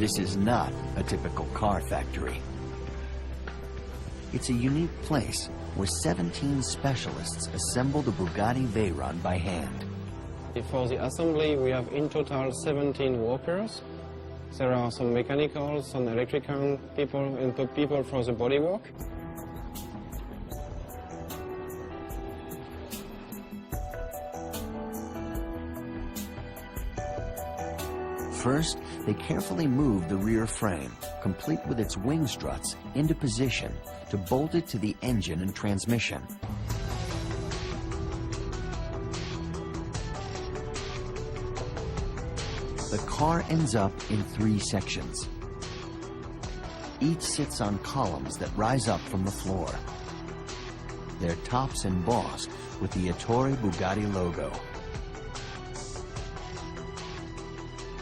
This is not a typical car factory. It's a unique place where 17 specialists assembled a Bugatti Veyron by hand. For the assembly, we have in total 17 workers. There are some mechanical, some electrical people, and people for the bodywork. First, they carefully move the rear frame, complete with its wing struts, into position to bolt it to the engine and transmission. The car ends up in 3 sections. Each sits on columns that rise up from the floor. Their tops embossed with the Ettore Bugatti logo.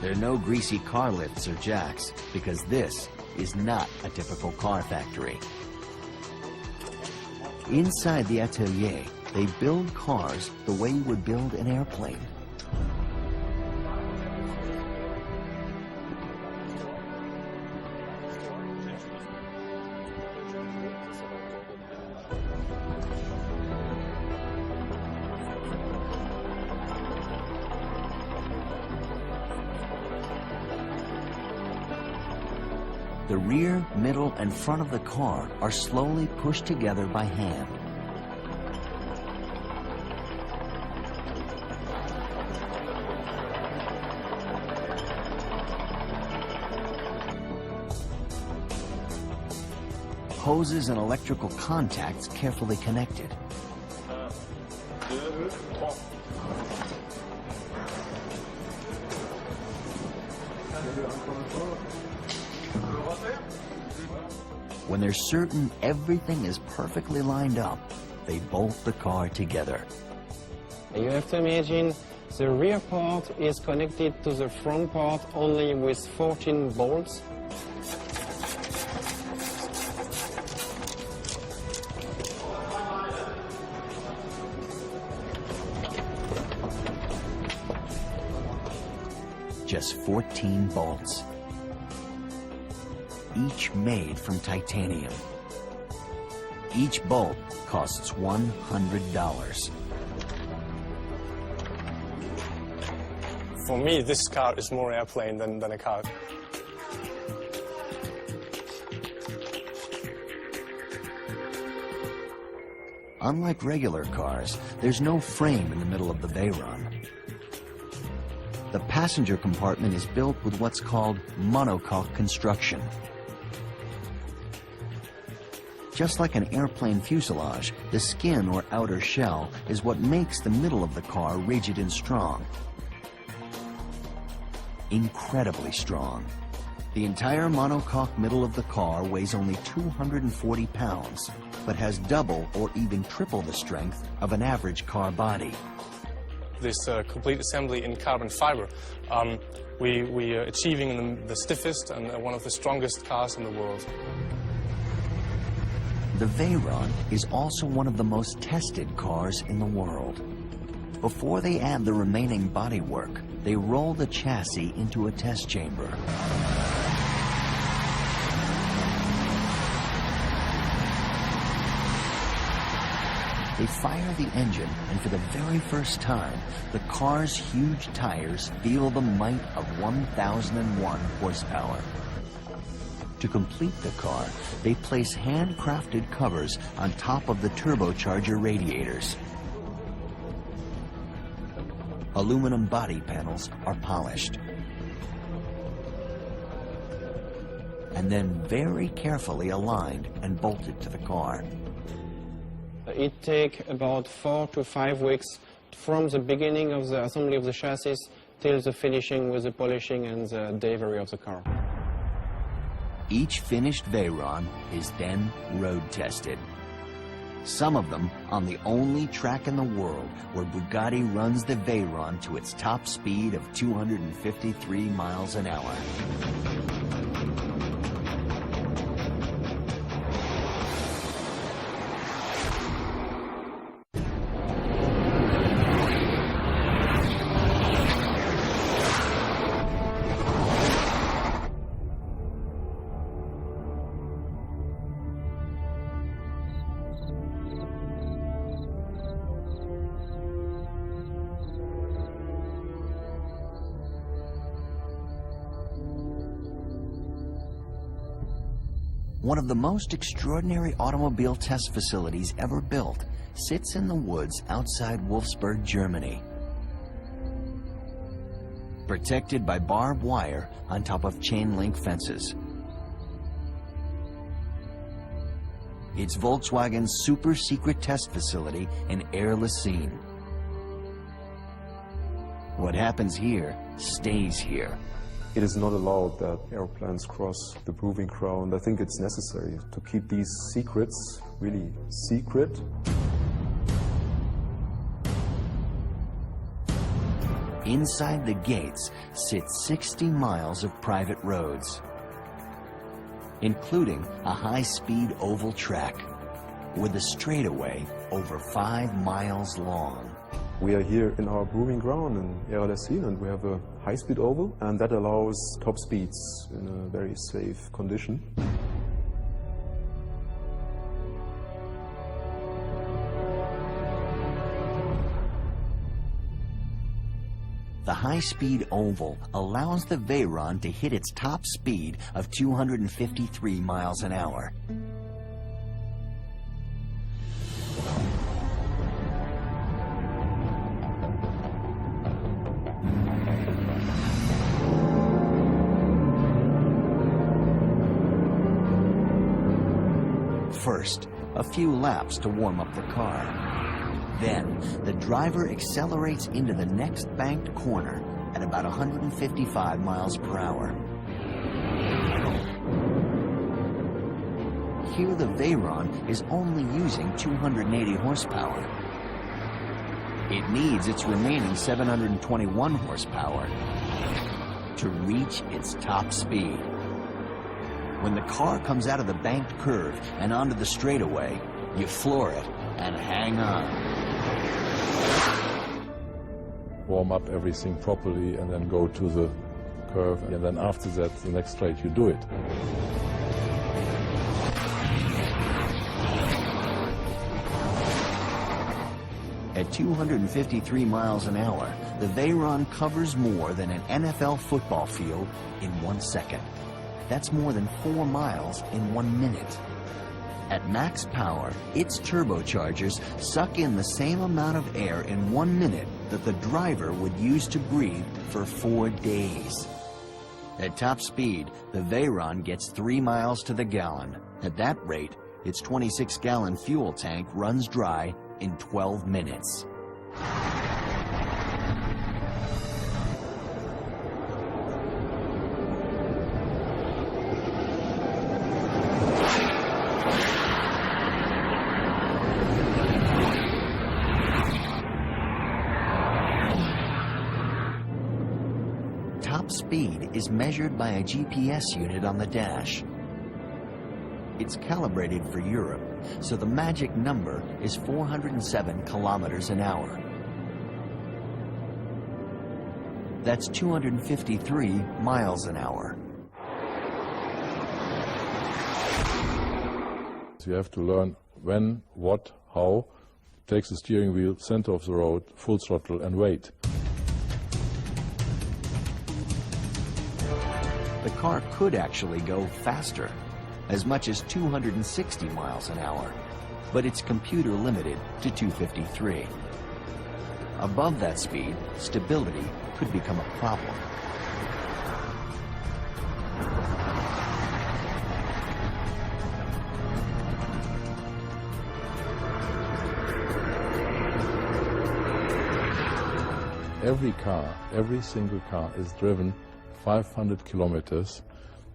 There are no greasy car lifts or jacks, because this is not a typical car factory. Inside the atelier, they build cars the way you would build an airplane. The rear, middle, and front of the car are slowly pushed together by hand. Hoses and electrical contacts carefully connected. When they're certain everything is perfectly lined up, they bolt the car together. You have to imagine the rear part is connected to the front part only with 14 bolts. Just 14 bolts, each made from titanium. Each bolt costs $100. For me, this car is more airplane than a car. Unlike regular cars, there's no frame in the middle of the Veyron. The passenger compartment is built with what's called monocoque construction. Just like an airplane fuselage, the skin or outer shell is what makes the middle of the car rigid and strong. Incredibly strong. The entire monocoque middle of the car weighs only 240 pounds, but has double or even triple the strength of an average car body. This complete assembly in carbon fiber, we are achieving the stiffest and one of the strongest cars in the world. The Veyron is also one of the most tested cars in the world. Before they add the remaining bodywork, they roll the chassis into a test chamber. They fire the engine, and for the very first time, the car's huge tires feel the might of 1,001 horsepower. To complete the car, they place handcrafted covers on top of the turbocharger radiators. Aluminum body panels are polished. And then very carefully aligned and bolted to the car. It takes about 4 to 5 weeks from the beginning of the assembly of the chassis till the finishing with the polishing and the delivery of the car. Each finished Veyron is then road tested. Some of them on the only track in the world where Bugatti runs the Veyron to its top speed of 253 miles an hour. One of the most extraordinary automobile test facilities ever built sits in the woods outside Wolfsburg, Germany. Protected by barbed wire on top of chain-link fences. It's Volkswagen's super-secret test facility in Air-Lessine. What happens here stays here. It is not allowed that airplanes cross the proving ground. I think it's necessary to keep these secrets really secret. Inside the gates sit 60 miles of private roads, including a high-speed oval track with a straightaway over 5 miles long. We are here in our proving ground in Air-Lessine, and we have a high-speed oval, and that allows top speeds in a very safe condition. The high-speed oval allows the Veyron to hit its top speed of 253 miles an hour. First, a few laps to warm up the car. Then, the driver accelerates into the next banked corner at about 155 miles per hour. Here the Veyron is only using 280 horsepower. It needs its remaining 721 horsepower to reach its top speed. When the car comes out of the banked curve and onto the straightaway, you floor it and hang on. Warm up everything properly and then go to the curve, and then after that, the next straight, you do it. At 253 miles an hour, the Veyron covers more than an NFL football field in 1 second. That's more than 4 miles in 1 minute. At max power, its turbochargers suck in the same amount of air in 1 minute that the driver would use to breathe for 4 days. At top speed, the Veyron gets 3 miles to the gallon. At that rate, its 26-gallon fuel tank runs dry in 12 minutes. Top speed is measured by a GPS unit on the dash. It's calibrated for Europe, so the magic number is 407 kilometers an hour. That's 253 miles an hour. So you have to learn when, what, how, take the steering wheel, center of the road, full throttle, and wait. The car could actually go faster, as much as 260 miles an hour, but it's computer limited to 253. Above that speed, stability could become a problem. Every car, every single car is driven 500 kilometers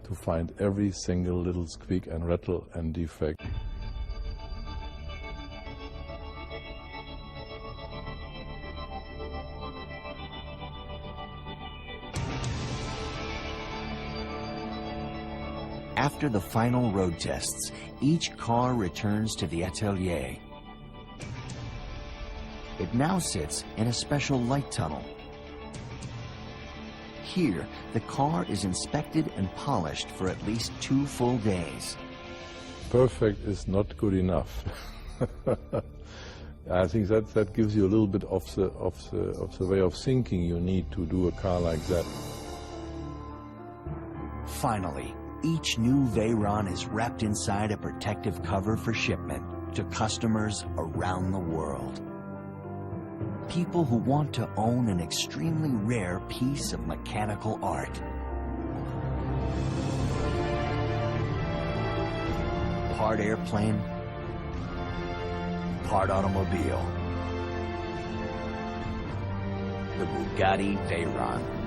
to find every single little squeak and rattle and defect. After the final road tests, each car returns to the atelier. It now sits in a special light tunnel. Here, the car is inspected and polished for at least 2 full days. Perfect is not good enough. I think that gives you a little bit of the way of thinking you need to do a car like that. Finally, Each new Veyron is wrapped inside a protective cover for shipment to customers around the world. People who want to own an extremely rare piece of mechanical art. Part airplane, part automobile. The Bugatti Veyron.